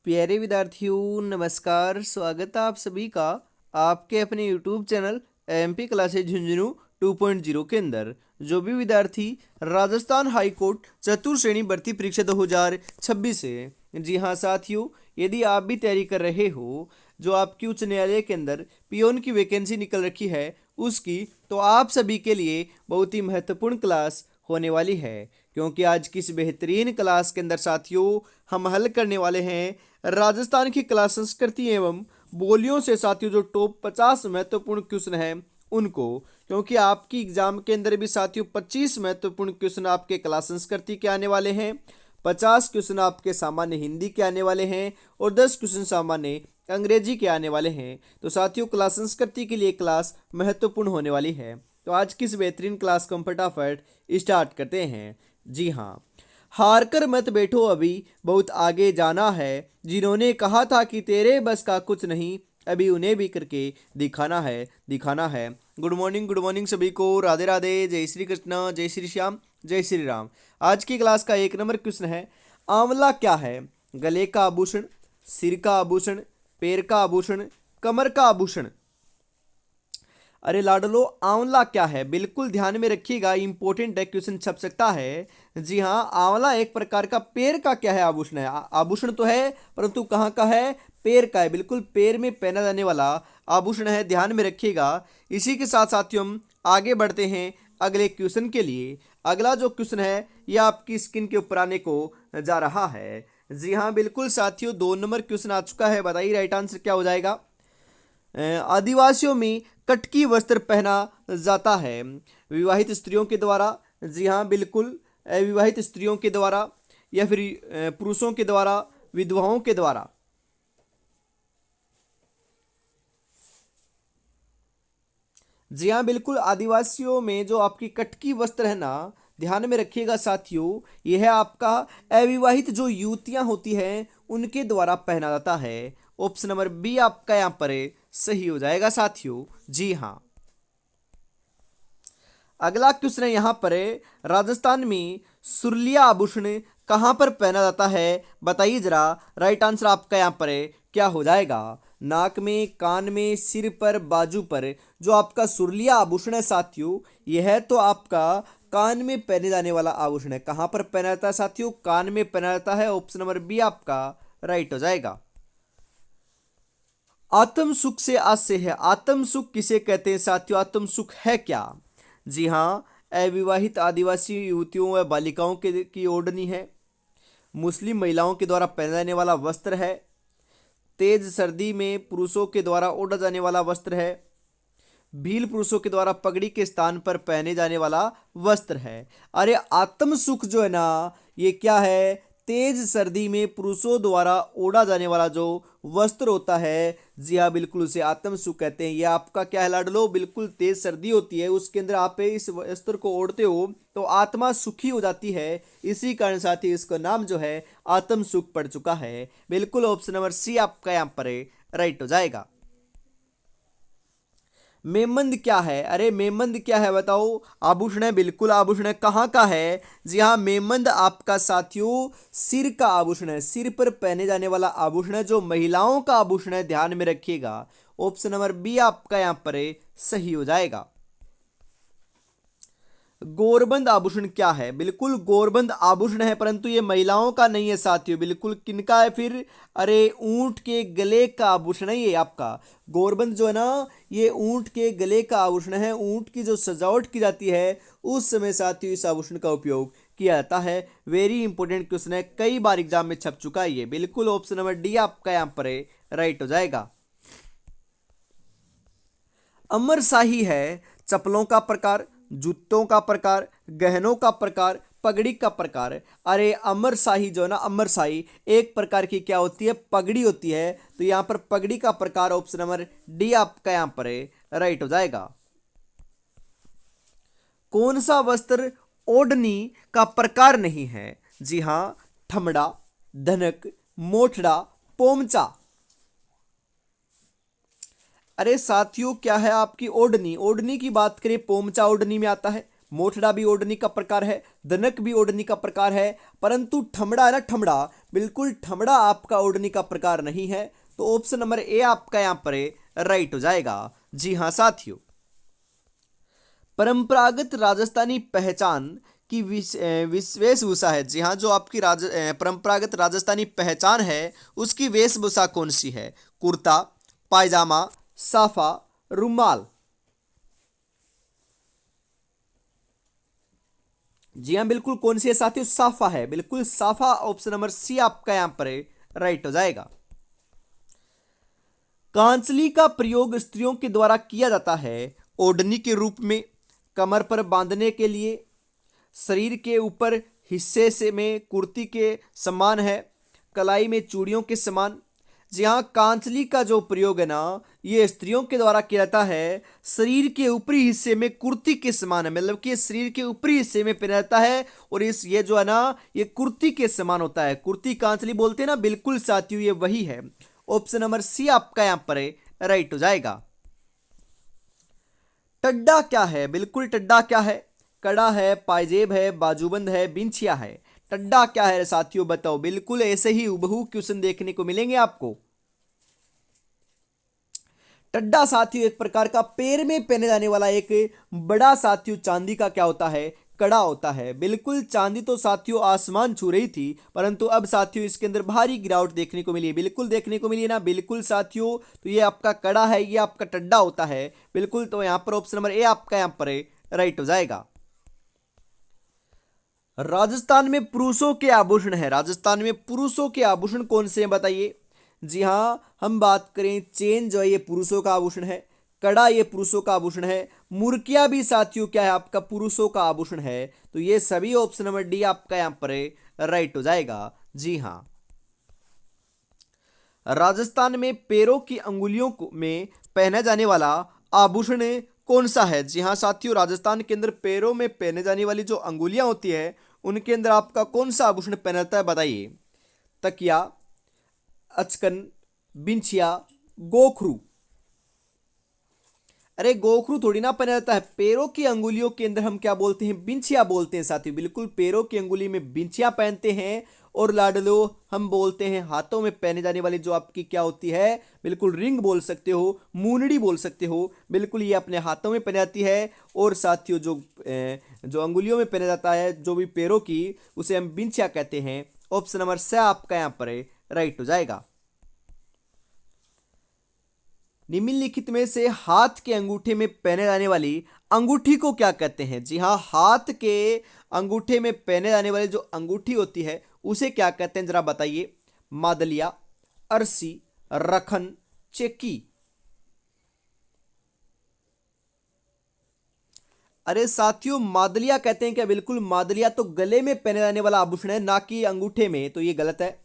प्यारे विद्यार्थियों नमस्कार। स्वागत है आप सभी का आपके अपने YouTube channel MP classes Jhunjhunu 2.0 के अंदर। जो भी विद्यार्थी राजस्थान हाई कोर्ट चतुर्थ श्रेणी भर्ती परीक्षा 2026 है, जी हाँ साथियों, यदि आप भी तैयारी कर रहे हो, जो आपकी उच्च न्यायालय के अंदर पियोन की वैकेंसी निकल रखी है उसकी, तो आप सभी के लिए बहुत ही महत्वपूर्ण क्लास होने वाली है। क्योंकि आज की इस बेहतरीन क्लास के अंदर साथियों हम हल करने वाले हैं राजस्थान की कला संस्कृति एवं बोलियों से साथियों जो टॉप 50 महत्वपूर्ण क्वेश्चन है उनको। क्योंकि आपकी एग्जाम के अंदर भी साथियों 25 महत्वपूर्ण क्वेश्चन आपके कला संस्कृति के आने वाले हैं, 50 क्वेश्चन आपके सामान्य हिंदी के आने वाले हैं और 10 क्वेश्चन सामान्य अंग्रेजी के आने वाले हैं। तो साथियों कला संस्कृति के लिए क्लास महत्वपूर्ण होने वाली है। तो आज की इस बेहतरीन क्लास को हम फटाफट स्टार्ट करते हैं। जी हाँ, हार कर मत बैठो अभी बहुत आगे जाना है, जिन्होंने कहा था कि तेरे बस का कुछ नहीं, अभी उन्हें भी करके दिखाना है। गुड मॉर्निंग सभी को, राधे राधे, जय श्री कृष्ण, जय श्री श्याम, जय श्री राम। आज की क्लास का 1 नंबर क्वेश्चन है, आंवला क्या है? गले का आभूषण, सिर का आभूषण, पैर का आभूषण, कमर का आभूषण। अरे लाडलो, आंवला क्या है? बिल्कुल ध्यान में रखिएगा, इंपॉर्टेंट है, क्वेश्चन छप सकता है। जी हाँ, आंवला एक प्रकार का पैर का क्या है? आभूषण है। आभूषण तो है परंतु कहाँ का है? पैर का है। बिल्कुल पैर में पहना जाने वाला आभूषण है, ध्यान में रखिएगा। इसी के साथ साथियों हम आगे बढ़ते हैं अगले क्वेश्चन के लिए। अगला जो क्वेश्चन है यह आपकी स्क्रीन के ऊपर आने को जा रहा है। जी हाँ बिल्कुल साथियों, 2 नंबर क्वेश्चन आ चुका है। बताइए राइट आंसर क्या हो जाएगा? आदिवासियों में कटकी वस्त्र पहना जाता है विवाहित स्त्रियों के द्वारा। जी हाँ बिल्कुल, विवाहित स्त्रियों के द्वारा या फिर पुरुषों के द्वारा, विधवाओं के द्वारा। जी हाँ बिल्कुल, आदिवासियों में जो आपकी कटकी वस्त्र है ना, ध्यान में रखिएगा साथियों, यह है आपका अविवाहित जो युवतियां होती हैं उनके द्वारा पहना जाता है। ऑप्शन नंबर बी आपका यहाँ पर सही हो जाएगा साथियों। जी हाँ, अगला क्वेश्चन है यहाँ पर, राजस्थान में सुरलिया आभूषण कहाँ पर पहना जाता है? बताइए जरा, राइट आंसर आपका यहाँ पर क्या हो जाएगा? नाक में, कान में, सिर पर, बाजू पर। जो आपका सुरलिया आभूषण है साथियों, यह है तो आपका कान में पहने जाने वाला आभूषण है। कहाँ पर पहना जाता है साथियों? कान में पहना जाता है। ऑप्शन नंबर बी आपका राइट हो जाएगा। आत्म सुख से आस्य है, आत्म सुख किसे कहते हैं साथियों? आत्म सुख है क्या? जी हाँ, अविवाहित आदिवासी युवतियों व बालिकाओं के की ओढ़नी है, मुस्लिम महिलाओं के द्वारा पहने जाने वाला वस्त्र है, तेज सर्दी में पुरुषों के द्वारा ओढ़ा जाने वाला वस्त्र है, भील पुरुषों के द्वारा पगड़ी के स्थान पर पहने जाने वाला वस्त्र है। अरे आत्म सुख जो है ना, ये क्या है? तेज सर्दी में पुरुषों द्वारा ओढ़ा जाने वाला जो वस्त्र होता है, जी हाँ बिल्कुल उसे आत्म सुख कहते हैं। ये आपका क्या है लाडलो? बिल्कुल तेज सर्दी होती है, उसके अंदर आप इस वस्त्र को ओढ़ते हो तो आत्मा सुखी हो जाती है। इसी कारण साथ ही इसका नाम जो है आत्म सुख पड़ चुका है। बिल्कुल ऑप्शन नंबर सी आपका यहाँ पर राइट हो जाएगा। मेमंद क्या है? अरे मेमंद क्या है बताओ? आभूषण है, बिल्कुल आभूषण है। कहाँ का है? जी हाँ, मेमंद आपका साथियों सिर का आभूषण है, सिर पर पहने जाने वाला आभूषण है, जो महिलाओं का आभूषण है, ध्यान में रखिएगा। ऑप्शन नंबर बी आपका यहाँ पर सही हो जाएगा। गोरबंद आभूषण क्या है? बिल्कुल गोरबंद आभूषण है, परंतु ये महिलाओं का नहीं है साथियों। बिल्कुल किनका है फिर? अरे ऊंट के गले का आभूषण है ये आपका। गोरबंद जो है ना, ये ऊंट के गले का आभूषण है। ऊंट की जो सजावट की जाती है उस समय साथियों इस आभूषण का उपयोग किया जाता है। वेरी इंपॉर्टेंट क्वेश्चन है, कई बार एग्जाम में छप चुका है ये। बिल्कुल ऑप्शन नंबर डी आपका यहाँ पर राइट हो जाएगा। अमर शाही है चप्पलों का प्रकार, जूतों का प्रकार, गहनों का प्रकार, पगड़ी का प्रकार। अरे अमर शाही जो है ना, अमर शाही एक प्रकार की क्या होती है? पगड़ी होती है। तो यहाँ पर पगड़ी का प्रकार ऑप्शन नंबर डी आपका यहाँ पर राइट हो जाएगा। कौन सा वस्त्र ओढ़नी का प्रकार नहीं है? जी हाँ, ठमड़ा, धनक, मोठड़ा, पोमचा। अरे साथियों क्या है आपकी ओढ़नी? ओढ़नी की बात करें पोमचा ओढ़नी में आता है। मोठड़ा भी ओढ़नी का प्रकार है, दनक भी ओढ़नी का प्रकार है, परंतु ठमड़ा है ना, ठमड़ा बिल्कुल ठमड़ा आपका ओढ़नी का प्रकार नहीं है। तो ऑप्शन नंबर ए आपका यहाँ पर राइट हो जाएगा। जी हाँ साथियों, परंपरागत राजस्थानी पहचान की वेशभूषा है। जी हाँ, जो आपकी परंपरागत राजस्थानी पहचान है उसकी वेशभूषा कौन सी है? कुर्ता, पायजामा, साफा, रुमाल। जी हाँ बिल्कुल, कौन सी है साथियों? साफा है, बिल्कुल साफा। ऑप्शन नंबर सी आपका यहां पर राइट हो जाएगा। कांचली का प्रयोग स्त्रियों के द्वारा किया जाता है ओढ़नी के रूप में, कमर पर बांधने के लिए, शरीर के ऊपर हिस्से से में कुर्ती के समान है, कलाई में चूड़ियों के समान। जी हाँ, कांचली का जो प्रयोग है ना, ये स्त्रियों के द्वारा किया जाता है शरीर के ऊपरी हिस्से में कुर्ती के समान है, मतलब कि शरीर के ऊपरी हिस्से में पहना जाता है और ये जो है ना, ये कुर्ती के समान होता है। कुर्ती कांचली बोलते हैं ना, बिल्कुल साथियों ये वही है। ऑप्शन नंबर सी आपका यहां पर राइट हो जाएगा। टड्डा क्या है? बिल्कुल टड्डा क्या है? कड़ा है, पायजेब है, बाजूबंद है, बिंछिया है। टड्डा क्या है साथियों, बताओ। बिल्कुल ऐसे ही हुबहू क्वेश्चन देखने को मिलेंगे आपको। टड्डा साथियों एक प्रकार का पैर में पहने जाने वाला एक बड़ा साथियों चांदी का क्या होता है? कड़ा होता है। बिल्कुल चांदी तो साथियों आसमान छू रही थी, परंतु अब साथियों इसके अंदर भारी गिरावट देखने को मिली है। बिल्कुल देखने को मिली है ना, बिल्कुल साथियों। तो ये आपका कड़ा है, ये आपका टड्डा होता है बिल्कुल। तो यहां पर ऑप्शन नंबर ए आपका यहां पर राइट हो जाएगा। राजस्थान में पुरुषों के आभूषण है। राजस्थान में पुरुषों के आभूषण कौन से हैं बताइए। जी हाँ, हम बात करें चेन जो है ये पुरुषों का आभूषण है, कड़ा ये पुरुषों का आभूषण है, मुर्किया भी साथियों क्या है आपका पुरुषों का आभूषण है। तो ये सभी ऑप्शन नंबर डी आपका यहां पर राइट हो जाएगा। जी हाँ, राजस्थान में पैरों की अंगुलियों में पहना जाने वाला आभूषण कौन सा है? जी हाँ साथियों, राजस्थान के अंदर पैरों में पहने जाने वाली जो अंगुलियां होती है उनके अंदर आपका कौन सा आभूषण पहना जाता है बताइए। तकिया, अचकन, बिंछिया, गोखरू। अरे गोखरू थोड़ी ना पहना जाता है, पैरों की अंगुलियों के अंदर हम क्या बोलते हैं? बिंछिया बोलते हैं साथियों। बिल्कुल पैरों की अंगुली में बिंछिया पहनते हैं। और लाडलो हम बोलते हैं हाथों में पहने जाने वाली जो आपकी क्या होती है? बिल्कुल रिंग बोल सकते हो, मूनड़ी बोल सकते हो। बिल्कुल ये अपने हाथों में पहने जाती है। और साथियों जो अंगुलियों में पहने जाता है जो भी पैरों की, उसे हम बिंछिया कहते हैं। ऑप्शन नंबर स आपका यहाँ पर राइट हो जाएगा। निम्नलिखित में से हाथ के अंगूठे में पहने जाने वाली अंगूठी को क्या कहते हैं? जी हाँ, हाथ के अंगूठे में पहने जाने वाली जो अंगूठी होती है उसे क्या कहते हैं, जरा बताइए। मादलिया, अरसी, रखन, चेकी। अरे साथियों, मादलिया कहते हैं क्या? बिल्कुल, मादलिया तो गले में पहने जाने वाला आभूषण है, ना कि अंगूठे में, तो ये गलत है।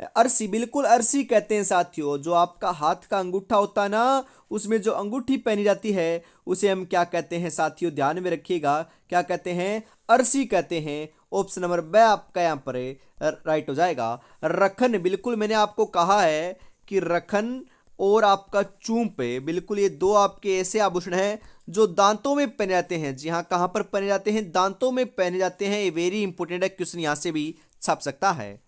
अरसी, बिल्कुल अरसी कहते हैं साथियों, जो आपका हाथ का अंगूठा होता है ना, उसमें जो अंगूठी पहनी जाती है उसे हम क्या कहते हैं साथियों, ध्यान में रखिएगा, क्या कहते हैं? अरसी कहते हैं। ऑप्शन नंबर ब आपका यहाँ पर राइट हो जाएगा। रखन, बिल्कुल मैंने आपको कहा है कि रखन और आपका चूंपे, बिल्कुल ये दो आपके ऐसे आभूषण हैं जो दांतों में पहने जाते हैं। जी हाँ, कहाँ पर पहने जाते हैं? दांतों में पहने जाते हैं। ये वेरी इंपॉर्टेंट है, क्वेश्चन यहाँ से भी छप सकता है।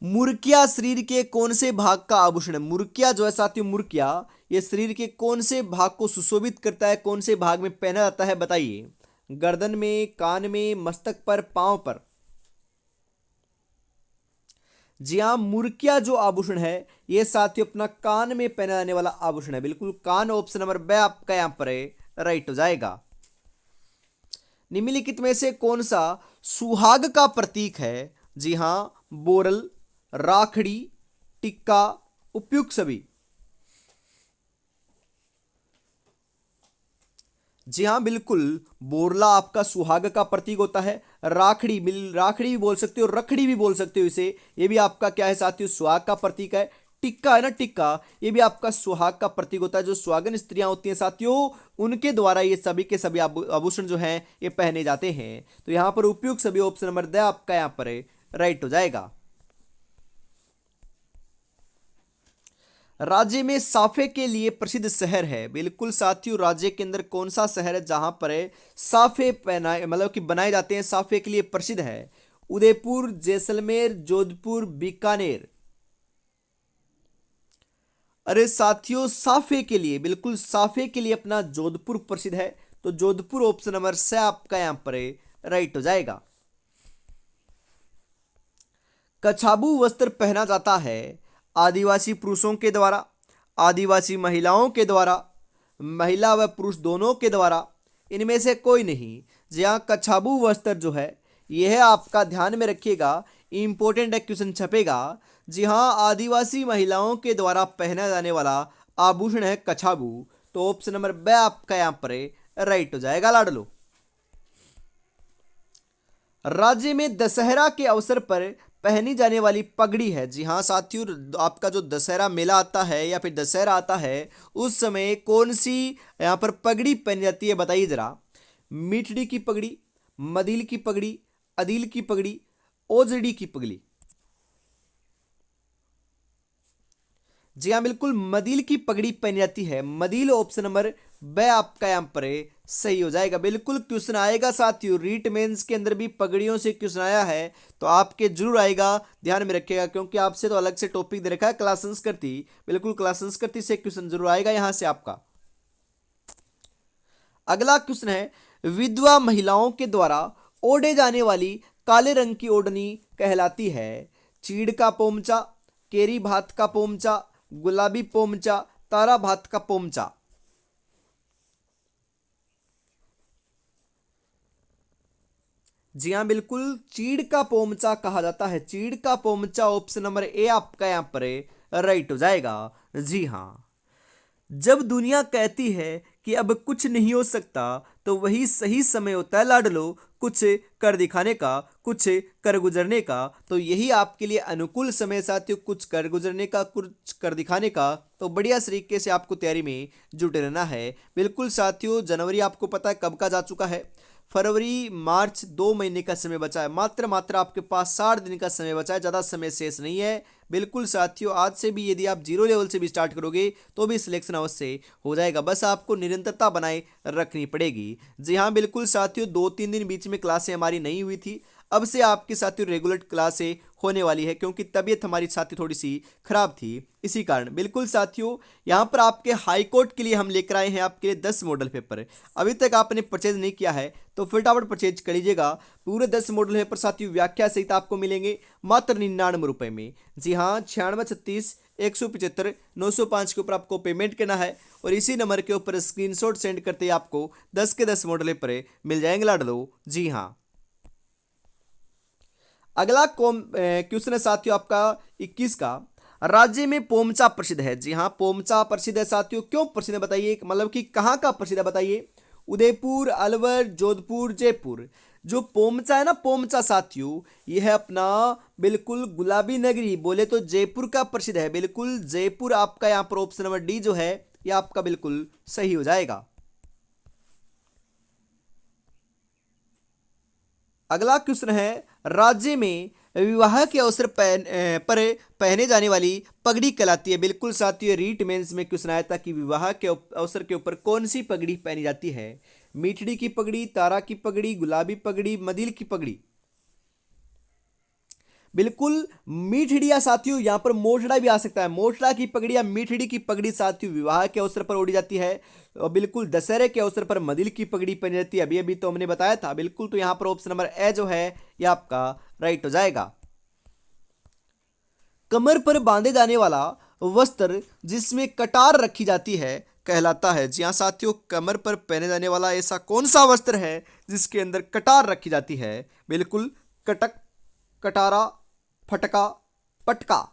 मुर्किया शरीर के कौन से भाग का आभूषण है? मुर्किया जो है साथियों, मुर्किया ये शरीर के कौन से भाग को सुशोभित करता है, कौन से भाग में पहना जाता है बताइए। गर्दन में, कान में, मस्तक पर, पांव पर। जी हाँ, मुर्किया जो आभूषण है ये साथियों अपना कान में पहना जाने वाला आभूषण है। बिल्कुल कान, ऑप्शन नंबर ब आपका यहां पर राइट हो जाएगा। निम्नलिखित में से कौन सा सुहाग का प्रतीक है? जी हाँ, बोरल, राखड़ी, टिक्का, उपयुक्त सभी। जी हाँ बिल्कुल, बोरला आपका सुहाग का प्रतीक होता है। राखड़ी भी बोल सकते हो, रखड़ी भी बोल सकते हो इसे, ये भी आपका क्या है साथियों? सुहाग का प्रतीक है। टिक्का है ना, टिक्का ये भी आपका सुहाग का प्रतीक होता है। जो सुहागन स्त्रियां होती हैं साथियों, उनके द्वारा ये सभी के सभी आभूषण जो हैं ये पहने जाते हैं। तो यहाँ पर उपयुक्त सभी ऑप्शन नंबर द आपका यहाँ पर राइट हो जाएगा। राज्य में साफे के लिए प्रसिद्ध शहर है। बिल्कुल साथियों, राज्य के अंदर कौन सा शहर है जहां पर साफे पहनाए मतलब कि बनाए जाते हैं, साफे के लिए प्रसिद्ध है? उदयपुर, जैसलमेर, जोधपुर, बीकानेर। अरे साथियों, साफे के लिए, बिल्कुल साफे के लिए अपना जोधपुर प्रसिद्ध है। तो जोधपुर ऑप्शन नंबर से आपका यहां पर राइट हो जाएगा। कछाबू वस्त्र पहना जाता है आदिवासी पुरुषों के द्वारा, आदिवासी महिलाओं के द्वारा, महिला व पुरुष दोनों के द्वारा, इनमें से कोई नहीं। जहाँ कछाबू वस्त्र जो है यह आपका ध्यान में रखिएगा, इंपॉर्टेंट क्वेश्चन छपेगा। जी हाँ, आदिवासी महिलाओं के द्वारा पहना जाने वाला आभूषण है कछाबू। तो ऑप्शन नंबर बी आपका यहाँ पर राइट हो जाएगा लाडलो। राज्य में दशहरा के अवसर पर पहनी जाने वाली पगड़ी है। जी हाँ साथियों, आपका जो दशहरा मेला आता है या फिर दशहरा आता है उस समय कौन सी यहाँ पर पगड़ी पहनी जाती है, बताइए जरा। मीठड़ी की पगड़ी, मदिल की पगड़ी, अदिल की पगड़ी, ओजड़ी की पगड़ी। जी हाँ, बिल्कुल मदिल की पगड़ी पहनी जाती है। मदिल ऑप्शन नंबर बे आपका यहाँ पर सही हो जाएगा। बिल्कुल क्वेश्चन आएगा साथियों, रीट मेंस के अंदर भी पगड़ियों से क्वेश्चन आया है तो आपके जरूर आएगा, ध्यान में रखिएगा, क्योंकि आपसे तो अलग से टॉपिक दे रखा है क्लास संस्कृति। बिल्कुल क्लास संस्कृति से क्वेश्चन जरूर आएगा यहां से आपका। अगला क्वेश्चन है, विधवा महिलाओं के द्वारा ओढ़े जाने वाली काले रंग की ओढ़नी कहलाती है? चीड़ का पोमचा, केरी भात का पोमचा, गुलाबी पोमचा, तारा भात का पोमचा। जी हाँ, बिल्कुल चीड़ का पोमचा कहा जाता है। चीड़ का पोमचा ऑप्शन नंबर ए आपका यहाँ पर राइट हो जाएगा। जी हाँ, जब दुनिया कहती है कि अब कुछ नहीं हो सकता तो वही सही समय होता है लाडलो कुछ कर दिखाने का, कुछ कर गुजरने का। तो यही आपके लिए अनुकूल समय साथियों, कुछ कर गुजरने का, कुछ कर दिखाने का। तो बढ़िया तरीके से आपको तैयारी में जुटे रहना है। बिल्कुल साथियों, जनवरी आपको पता है कब का जा चुका है। फरवरी मार्च 2 महीने का समय बचा है, मात्र मात्र आपके पास 60 दिन का समय बचा है, ज़्यादा समय शेष नहीं है। बिल्कुल साथियों, आज से भी यदि आप जीरो लेवल से भी स्टार्ट करोगे तो भी सिलेक्शन अवश्य हो जाएगा, बस आपको निरंतरता बनाए रखनी पड़ेगी। जी हाँ, बिल्कुल साथियों, 2-3 दिन बीच में क्लासें हमारी नहीं हुई थी, अब से आपके साथियों रेगुलर क्लासें होने वाली है, क्योंकि तबीयत हमारी साथी थोड़ी सी खराब थी इसी कारण। बिल्कुल साथियों, यहाँ पर आपके हाई कोर्ट के लिए हम लेकर आए हैं आपके लिए 10 मॉडल पेपर। अभी तक आपने परचेज नहीं किया है तो फटाफट परचेज कर लीजिएगा। पूरे 10 मॉडल पेपर साथियों व्याख्या सहित आपको मिलेंगे मात्र 99 रुपये में। जी हाँ, 9636 175 905 के ऊपर आपको पेमेंट करना है और इसी नंबर के ऊपर स्क्रीनशॉट सेंड करते ही आपको 10 के 10 मॉडल पेपर मिल जाएंगे लाडलो। जी हाँ, अगला क्वेश्चन है साथियों आपका 21 का। राज्य में पोमचा प्रसिद्ध है। जी हाँ, पोमचा प्रसिद्ध है साथियों, क्यों प्रसिद्ध है बताइए, मतलब कि कहाँ का प्रसिद्ध है बताइए। उदयपुर, अलवर, जोधपुर, जयपुर। जो पोमचा है ना, पोमचा साथियों, यह है अपना बिल्कुल गुलाबी नगरी, बोले तो जयपुर का प्रसिद्ध है। बिल्कुल जयपुर आपका यहाँ पर ऑप्शन नंबर डी जो है यह आपका बिल्कुल सही हो जाएगा। अगला क्वेश्चन है, राज्य में विवाह के अवसर पर पहने जाने वाली पगड़ी कहलाती है? बिल्कुल साथियों, रीट मेंस में क्वेश्चन आया था कि विवाह के अवसर के ऊपर कौन सी पगड़ी पहनी जाती है? मीठड़ी की पगड़ी, तारा की पगड़ी, गुलाबी पगड़ी, मदिल की पगड़ी। बिल्कुल मीठड़िया साथियों, यहाँ पर मोठड़ा भी आ सकता है। मोठड़ा की पगड़ी या मीठड़ी की पगड़ी साथियों विवाह के अवसर पर ओढ़ी जाती है। और बिल्कुल दशहरे के अवसर पर मदिल की पगड़ी पहनी जाती है, अभी अभी तो हमने बताया था। बिल्कुल, तो यहाँ पर ऑप्शन नंबर ए जो है यह आपका राइट हो जाएगा। कमर पर बांधे जाने वाला वस्त्र जिसमें कटार रखी जाती है कहलाता है? जी हाँ साथियों, कमर पर पहने जाने वाला ऐसा कौन सा वस्त्र है जिसके अंदर कटार रखी जाती है? बिल्कुल कटक, कटारा, फटका, पटका।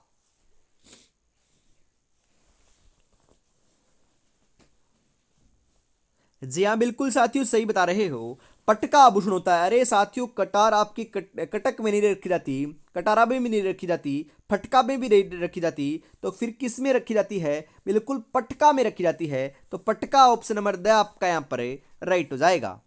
जी हाँ, बिल्कुल साथियों सही बता रहे हो, पटका आभूषण होता है। अरे साथियों, कटार आपकी कटक में नहीं रखी जाती, कटारा में भी नहीं रखी जाती, फटका में भी नहीं रखी जाती, तो फिर किस में रखी जाती है? बिल्कुल पटका में रखी जाती है। तो पटका ऑप्शन नंबर द आपका यहाँ पर राइट हो जाएगा।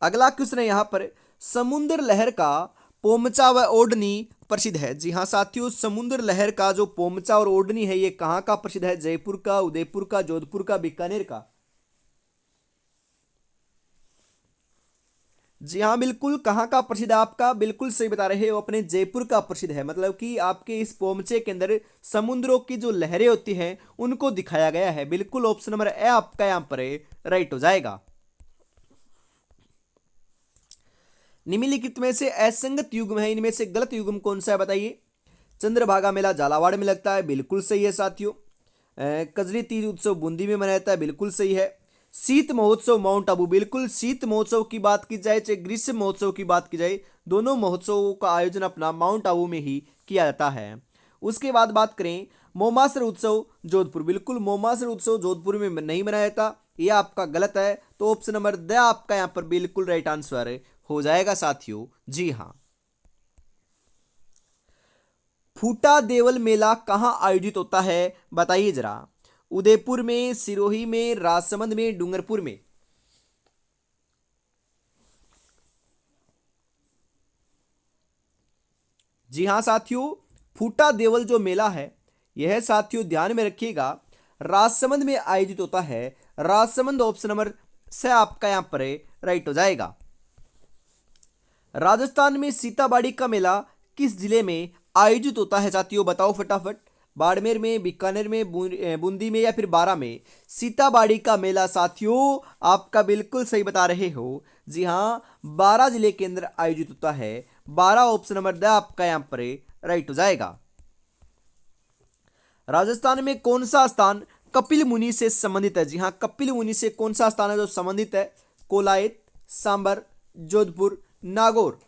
अगला क्वेश्चन है यहाँ पर, समुद्र लहर का पोमचा व ओढ़नी प्रसिद्ध है? जी हाँ साथियों, समुद्र लहर का जो पोमचा और ओढ़नी है ये कहाँ का प्रसिद्ध है? जयपुर का, उदयपुर का, जोधपुर का, बीकानेर का? जी हाँ बिल्कुल, कहाँ का प्रसिद्ध है आपका? बिल्कुल सही बता रहे हो, अपने जयपुर का प्रसिद्ध है। मतलब कि आपके इस पोमचे के अंदर समुद्रों की जो लहरें होती हैं उनको दिखाया गया है। बिल्कुल ऑप्शन नंबर ए आपका यहाँ पर राइट हो जाएगा। निम्नलिखित में से असंगत युग्म है, इनमें से गलत युग्म कौन सा है बताइए? चंद्रभागा मेला झालावाड़ में लगता है, बिल्कुल सही है साथियों। कजरी तीज उत्सव बूंदी में मनाया जाता है, बिल्कुल सही है। शीत महोत्सव माउंट आबू, बिल्कुल शीत महोत्सव की बात की जाए चाहे ग्रीष्म महोत्सव की बात की जाए, दोनों महोत्सवों का आयोजन अपना माउंट आबू में ही किया जाता है। उसके बाद बात करें मोमासर उत्सव जोधपुर, बिल्कुल मोमासर उत्सव जोधपुर में नहीं मनाया जाता, यह आपका गलत है। तो ऑप्शन नंबर द आपका यहाँ पर बिल्कुल राइट आंसर हो जाएगा साथियों। जी हाँ। फूटा देवल मेला कहाँ आयोजित होता है बताइए जरा? उदयपुर में, सिरोही में, राजसमंद में, डूंगरपुर में? जी हाँ साथियों, फूटा देवल जो मेला है यह साथियों ध्यान में रखिएगा राजसमंद में आयोजित होता है। राजसमंद ऑप्शन नंबर से आपका यहां पर राइट हो जाएगा। राजस्थान में सीताबाड़ी का मेला किस जिले में आयोजित होता है साथियों? बताओ फटाफट। बाड़मेर में, बीकानेर में, बूंदी में या फिर बारा में? सीताबाड़ी का मेला साथियों आपका बिल्कुल सही बता रहे हो। जी हाँ, बारा जिले के अंदर आयोजित होता है। बारा ऑप्शन नंबर द आपका यहाँ पर राइट हो जाएगा। राजस्थान में कौन सा स्थान कपिल मुनि से संबंधित है? जी हाँ, कपिल मुनि से कौन सा स्थान है जो संबंधित है? कोलायत, सांबर, जोधपुर, नागौर?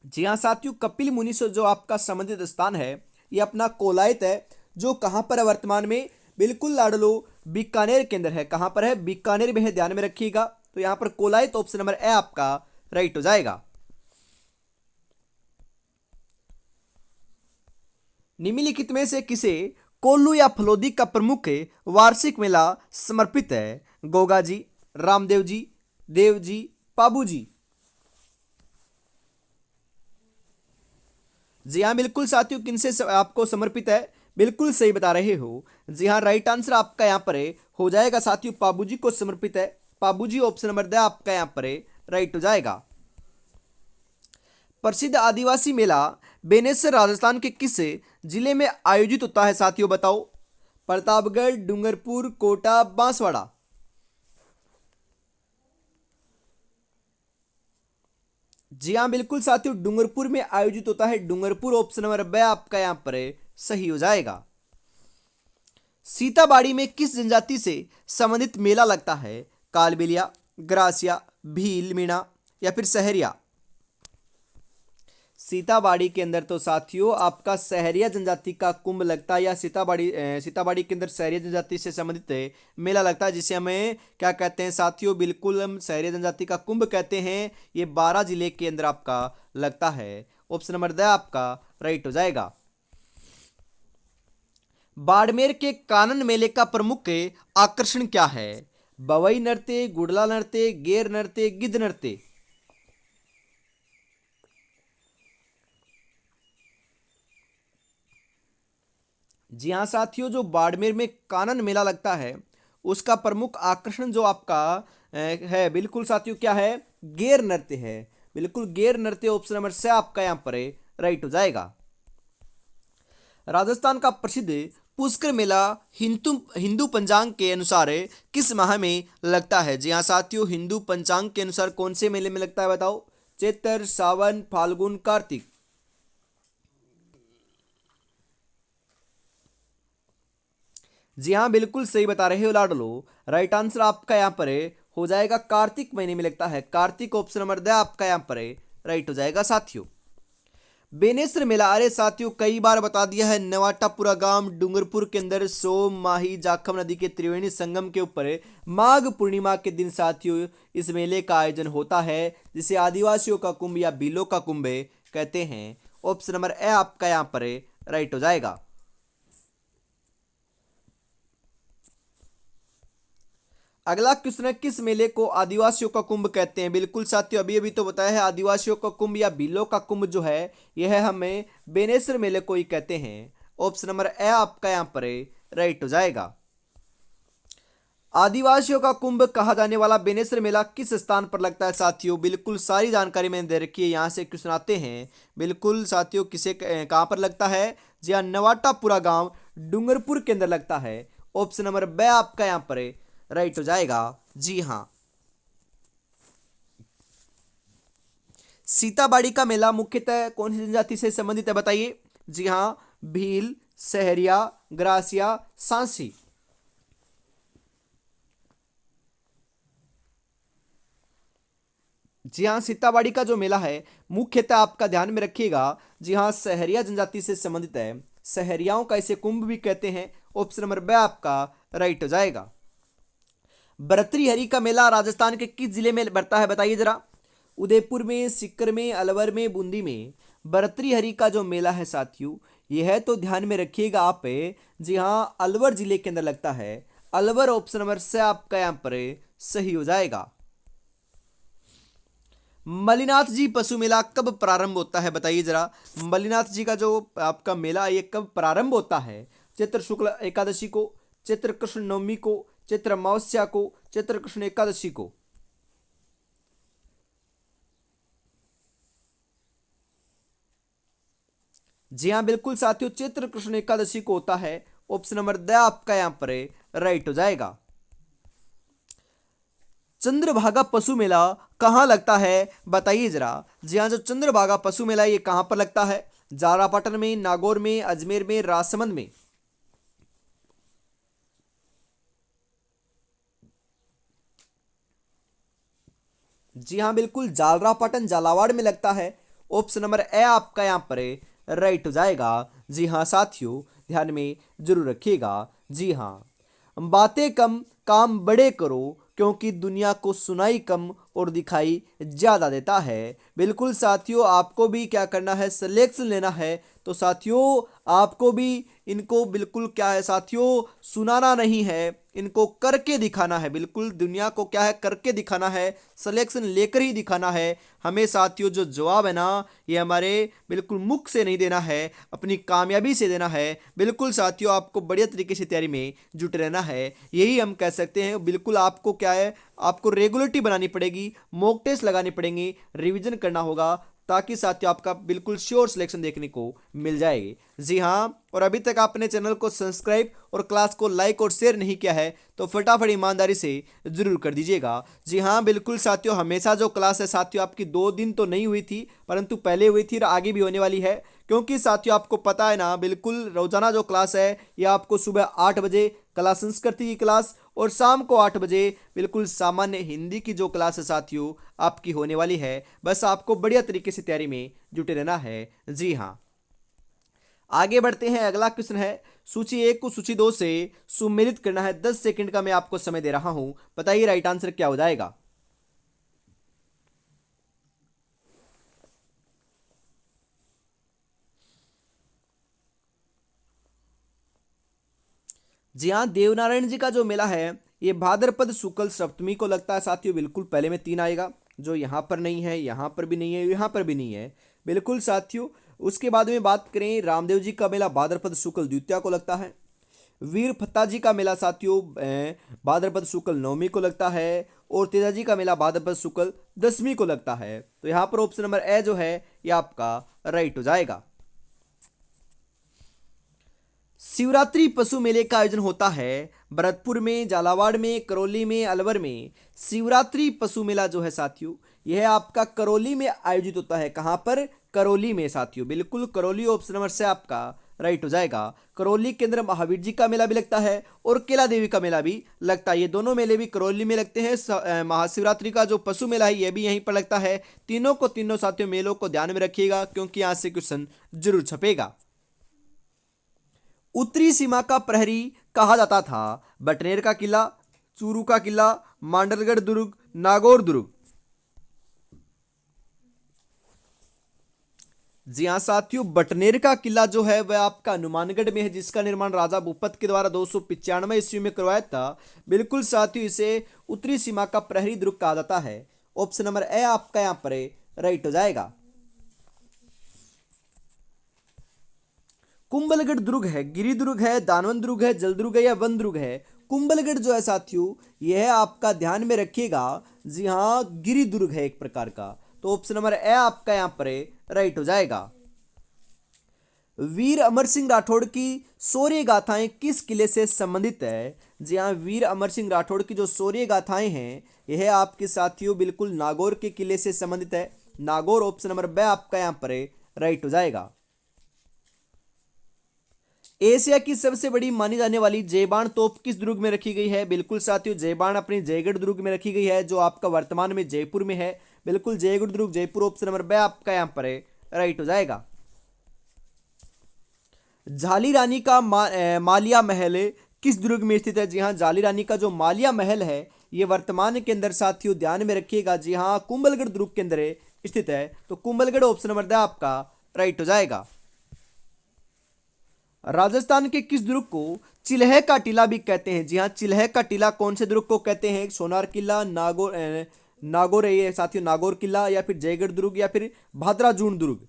जी हाँ साथियों, कपिल मुनि से जो आपका संबंधित स्थान है ये अपना कोलायत है, जो कहां पर है वर्तमान में? बिल्कुल लाडलो बीकानेर के अंदर है। कहां पर है? बीकानेर में है, ध्यान में रखिएगा। तो यहां पर कोलायत ऑप्शन नंबर ए आपका राइट हो जाएगा। निम्नलिखित में से किसे कोल्लू या फलोदी का प्रमुख वार्षिक मेला समर्पित है? गोगा जी, रामदेव जी, देव जी, पाबू जी? जी हाँ बिल्कुल साथियों, किनसे आपको समर्पित है? बिल्कुल सही बता रहे हो। जी हाँ, राइट आंसर आपका यहाँ पर हो जाएगा साथियों, पाबू जी को समर्पित है। पाबू जी ऑप्शन नंबर द आपका यहाँ पर राइट हो जाएगा। प्रसिद्ध आदिवासी मेला बेनेसर राजस्थान के किस जिले में आयोजित होता है साथियों? बताओ। प्रतापगढ़, डूंगरपुर, कोटा, बांसवाड़ा? जी हाँ बिल्कुल साथियों, डूंगरपुर में आयोजित होता है। डूंगरपुर ऑप्शन नंबर ब आपका यहाँ पर सही हो जाएगा। सीताबाड़ी में किस जनजाति से संबंधित मेला लगता है? कालबेलिया, ग्रासिया, भील, मीणा या फिर सहरिया? सीताबाड़ी के अंदर तो साथियों आपका सहरिया जनजाति का कुंभ लगता है, या सीताबाड़ी के अंदर सहरिया जनजाति से संबंधित मेला लगता है, जिसे हमें क्या कहते हैं साथियों? बिल्कुल हम सहरिया जनजाति का कुंभ कहते हैं। ये 12 जिले के अंदर आपका लगता है। ऑप्शन नंबर द आपका राइट हो जाएगा। बाड़मेर के कानन मेले का प्रमुख आकर्षण क्या है? बवई नृत्य, गुड़ला नृत्य, गेर नृत्य, गिद्ध नृत्य? जी हाँ साथियों, जो बाड़मेर में कानन मेला लगता है उसका प्रमुख आकर्षण जो आपका है बिल्कुल साथियों क्या है? गेर नृत्य है। बिल्कुल गेर नृत्य ऑप्शन नंबर से आपका यहाँ पर राइट हो जाएगा। राजस्थान का प्रसिद्ध पुष्कर मेला हिंदू हिंदू पंचांग के अनुसार किस माह में लगता है? जी हाँ साथियों, हिंदू पंचांग के अनुसार कौन से मेले में लगता है बताओ? चैत्र, सावन, फाल्गुन, कार्तिक? जी हाँ बिल्कुल सही बता रहे हो लाडलो। राइट आंसर आपका यहाँ पर हो जाएगा, कार्तिक महीने में लगता है। कार्तिक ऑप्शन नंबर द आपका यहाँ पर राइट हो जाएगा साथियों। बेनेसर मेला, अरे साथियों कई बार बता दिया है, नवाटापुरा गांव डूंगरपुर के अंदर सोम, माही, जाखम नदी के त्रिवेणी संगम के ऊपर माघ पूर्णिमा के दिन साथियों इस मेले का आयोजन होता है, जिसे आदिवासियों का कुंभ या बीलो का कुंभ कहते हैं। ऑप्शन नंबर ए आपका यहाँ पर राइट हो जाएगा। अगला क्वेश्चन है, किस मेले को आदिवासियों का कुंभ कहते हैं? बिल्कुल साथियों, अभी अभी तो बताया है, आदिवासियों का कुंभ या भीलों का कुंभ जो है यह हमें बेनेसर मेले को ही कहते हैं। ऑप्शन नंबर ए आपका यहाँ पर राइट हो जाएगा। आदिवासियों का कुंभ कहा जाने वाला बेनेसर मेला किस स्थान पर लगता है साथियों? बिल्कुल सारी जानकारी मैंने दे रखी है, यहाँ से क्वेश्चन आते हैं। बिल्कुल साथियों, किसे कहाँ पर लगता है? जी हाँ, नवाटापुरा गांव डूंगरपुर के अंदर लगता है। ऑप्शन नंबर बी आपका यहाँ पर राइट हो जाएगा। जी हाँ। सीताबाड़ी का मेला मुख्यतः कौन सी जनजाति से संबंधित है बताइए? जी हाँ, भील, सहरिया, ग्रासिया, सांसी। जी हाँ, सीताबाड़ी का जो मेला है मुख्यतः आपका ध्यान में रखिएगा, जी हाँ, सहरिया जनजाति से संबंधित है। सहरियाओं का इसे कुंभ भी कहते हैं। ऑप्शन नंबर बी आपका राइट हो जाएगा। भर्तृहरि का मेला राजस्थान के किस जिले में बढ़ता है बताइए जरा? उदयपुर में, सीकर में, अलवर में, बूंदी में। भर्तृहरि का जो मेला है साथियों, यह तो ध्यान में रखिएगा आप, जी हाँ, अलवर जिले के अंदर लगता है। अलवर ऑप्शन नंबर से आपका यहाँ पर सही हो जाएगा। मलिनाथ जी पशु मेला कब प्रारंभ होता है बताइए जरा? मलिनाथ जी का जो आपका मेला ये कब प्रारंभ होता है? चैत्र शुक्ल एकादशी को, चैत्र कृष्ण नवमी को, चैत्र अमावस्या को, चैत्र कृष्ण एकादशी को। जी हाँ, बिल्कुल साथियों, चैत्र कृष्ण एकादशी को होता है। ऑप्शन नंबर द आपका यहाँ पर राइट हो जाएगा। चंद्रभागा पशु मेला कहाँ लगता है बताइए जरा? जी हाँ, जो चंद्रभागा पशु मेला ये कहाँ पर लगता है? जारापाटन में, नागौर में, अजमेर में, राजसमंद में। जी हाँ, बिल्कुल जालरापाटन झालावाड़ में लगता है। ऑप्शन नंबर ए आपका यहाँ पर राइट हो जाएगा। जी हाँ साथियों, ध्यान में जरूर रखिएगा। जी हाँ, बातें कम काम बड़े करो, क्योंकि दुनिया को सुनाई कम और दिखाई ज़्यादा देता है। बिल्कुल साथियों, आपको भी क्या करना है, सिलेक्शन लेना है। तो साथियों आपको भी इनको बिल्कुल क्या है साथियों, सुनाना नहीं है, इनको करके दिखाना है। बिल्कुल दुनिया को क्या है, करके दिखाना है, सिलेक्शन लेकर ही दिखाना है हमें साथियों। जो जवाब है ना, ये हमारे बिल्कुल मुख से नहीं देना है, अपनी कामयाबी से देना है। बिल्कुल साथियों, आपको बढ़िया तरीके से तैयारी में जुट रहना है, यही हम कह सकते हैं। बिल्कुल आपको क्या है, आपको रेगुलरिटी बनानी पड़ेगी, मॉक टेस्ट लगाने पड़ेंगे, रिवीजन करना होगा, ताकि साथियों आपका बिल्कुल श्योर सिलेक्शन देखने को मिल जाएगी। जी हाँ, और अभी तक आपने चैनल को सब्सक्राइब और क्लास को लाइक और शेयर नहीं किया है तो फटाफट ईमानदारी से जरूर कर दीजिएगा। जी हाँ, बिल्कुल साथियों, हमेशा जो क्लास है साथियों आपकी 2 दिन तो नहीं हुई थी, परंतु पहले हुई थी और आगे भी होने वाली है। क्योंकि साथियों आपको पता है ना, बिल्कुल रोजाना जो क्लास है ये आपको सुबह 8 बजे कला संस्कृति की क्लास और शाम को 8 बजे बिल्कुल सामान्य हिंदी की जो क्लास है साथियों आपकी होने वाली है। बस आपको बढ़िया तरीके से तैयारी में जुटे रहना है। जी हाँ, आगे बढ़ते हैं। अगला क्वेश्चन है, सूची 1 को सूची 2 से सुमेलित करना है। 10 सेकंड का मैं आपको समय दे रहा हूं, बताइए राइट आंसर क्या हो जाएगा? जी हाँ, देवनारायण जी का जो मेला है ये भाद्रपद शुक्ल सप्तमी को लगता है साथियों। बिल्कुल पहले में 3 आएगा, जो यहाँ पर नहीं है, यहाँ पर भी नहीं है, यहाँ पर भी नहीं है। बिल्कुल साथियों, उसके बाद में बात करें, रामदेव जी का मेला भाद्रपद शुक्ल द्वितीया को लगता है। वीर फत्ता जी का मेला साथियों भाद्रपद शुक्ल नवमी को लगता है। और तेजा जी का मेला भाद्रपद शुक्ल दसवीं को लगता है। तो यहाँ पर ऑप्शन नंबर ए जो है ये आपका राइट हो जाएगा। शिवरात्रि पशु मेले का आयोजन होता है भरतपुर में, झालावाड़ में, करौली में, अलवर में। शिवरात्रि पशु मेला जो है साथियों यह आपका करौली में आयोजित होता है। कहां पर? करौली में साथियों, बिल्कुल करौली ऑप्शन नंबर से आपका राइट हो जाएगा। करौली के अंदर महावीर जी का मेला भी लगता है और केला देवी का मेला भी लगता है। ये दोनों मेले भी करौली में लगते हैं। महाशिवरात्रि का जो पशु मेला है यह भी यहीं पर लगता है। तीनों को तीनों साथियों मेलों को ध्यान में रखिएगा, क्योंकि यहां से क्वेश्चन जरूर छपेगा। उत्तरी सीमा का प्रहरी कहा जाता था? बटनेर का किला, चूरू का किला, मांडरगढ़ दुर्ग, नागौर दुर्ग। जी हाँ साथियों, बटनेर का किला जो है वह आपका हनुमानगढ़ में है, जिसका निर्माण राजा भूपत के द्वारा 295 ईस्वी में करवाया था। बिल्कुल साथियों, इसे उत्तरी सीमा का प्रहरी दुर्ग कहा जाता है। ऑप्शन नंबर ए आपका यहाँ पर राइट हो जाएगा। कुंभलगढ़ दुर्ग है, गिरी दुर्ग है, दानवन दुर्ग है, जल दुर्ग है या वन दुर्ग है? कुंभलगढ़ जो है साथियों, यह आपका ध्यान में रखिएगा। जी हाँ, गिरी दुर्ग है एक प्रकार का। तो ऑप्शन नंबर ए आपका यहां पर राइट हो जाएगा। वीर अमर सिंह राठौड़ की शौर्य गाथाएं किस किले से संबंधित है? जी हाँ, वीर अमर सिंह राठौड़ की जो शौर्य गाथाएं हैं, यह आपके साथियों बिल्कुल नागौर के किले से संबंधित है। नागौर, ऑप्शन नंबर बी आपका यहां पर राइट हो जाएगा। एशिया की सबसे बड़ी मानी जाने वाली जयबान तोप किस दुर्ग में रखी गई है? बिल्कुल साथियों, जयबान अपनी जयगढ़ दुर्ग में रखी गई है, जो आपका वर्तमान में जयपुर में है। बिल्कुल जयगढ़ दुर्ग जयपुर, ऑप्शन नंबर बी आपका यहां पर राइट हो जाएगा। झाली रानी का मालिया महल किस दुर्ग में स्थित है? जी हाँ, झाली रानी का जो मालिया महल है, ये वर्तमान के अंदर साथियों ध्यान में रखिएगा, जी हाँ, कुंभलगढ़ दुर्ग के अंदर स्थित है। तो कुंभलगढ़ ऑप्शन नंबर द आपका राइट हो जाएगा। राजस्थान के किस दुर्ग को चिल्हे का टीला भी कहते हैं? जी हाँ, चिल्हे का टीला कौन से दुर्ग को कहते हैं? सोनार किला, नागौर है ये साथियों, नागौर किला, या फिर जयगढ़ दुर्ग, या फिर भादराजून दुर्ग?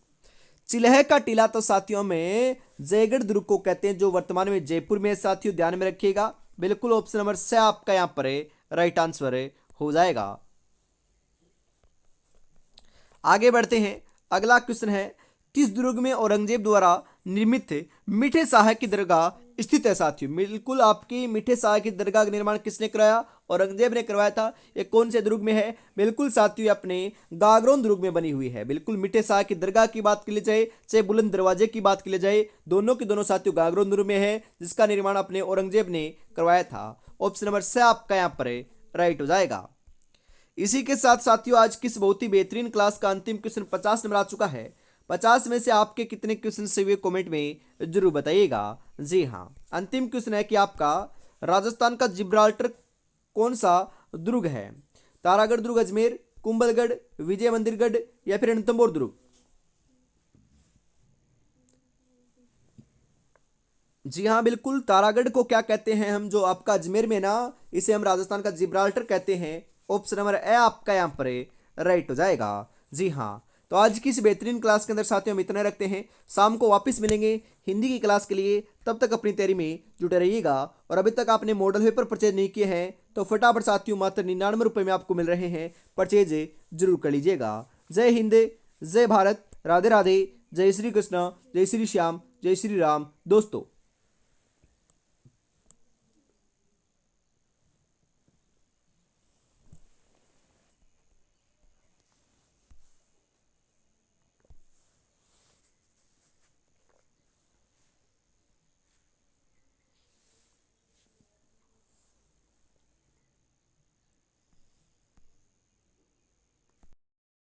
चिल्हे का टीला तो साथियों में जयगढ़ दुर्ग को कहते हैं, जो वर्तमान में जयपुर में है साथियों, ध्यान में रखिएगा। बिल्कुल ऑप्शन नंबर से आपका यहां पर राइट आंसर हो जाएगा। आगे बढ़ते हैं। अगला क्वेश्चन है, किस दुर्ग में औरंगजेब द्वारा निर्मित मीठे शाह की दरगाह स्थित है? साथियों बिल्कुल आपकी मीठे शाह की दरगाह का निर्माण किसने कराया? औरंगजेब ने करवाया था। ये कौन से दुर्ग में है? बिल्कुल साथियों अपने गागरोन दुर्ग में बनी हुई है। बिल्कुल मीठे शाह की दरगाह की बात की जाए, चाहे बुलंद दरवाजे की बात की जाए, दोनों की दोनों साथियों गागरोन दुर्ग में है, जिसका निर्माण अपने औरंगजेब ने करवाया था। ऑप्शन नंबर से आपका यहाँ पर राइट हो जाएगा। इसी के साथ साथियों आज की इस बहुत ही बेहतरीन क्लास का अंतिम क्वेश्चन 50 नंबर आ चुका है। 50 में से आपके कितने क्वेश्चन से हुए कमेंट में जरूर बताइएगा। जी हाँ, अंतिम क्वेश्चन है कि आपका राजस्थान का जिब्राल्टर कौन सा दुर्ग है? तारागढ़ दुर्ग, अजमेर, कुंभलगढ़, विजय मंदिरगढ़ या फिर रणथंभौर दुर्ग? जी हाँ, बिल्कुल तारागढ़ को क्या कहते हैं हम, जो आपका अजमेर में ना, इसे हम राजस्थान का जिब्राल्टर कहते हैं। ऑप्शन नंबर ए आपका यहाँ पर राइट हो जाएगा। जी हाँ, तो आज की इस बेहतरीन क्लास के अंदर साथियों हम इतना रखते हैं। शाम को वापस मिलेंगे हिंदी की क्लास के लिए, तब तक अपनी तैयारी में जुटे रहिएगा। और अभी तक आपने मॉडल पेपर परचेज नहीं किए हैं तो फटाफट साथियों मात्र 99 रुपये में आपको मिल रहे हैं, परचेज जरूर कर लीजिएगा। जय हिंद, जय भारत, राधे राधे, जय श्री कृष्ण, जय श्री श्याम, जय श्री राम दोस्तों।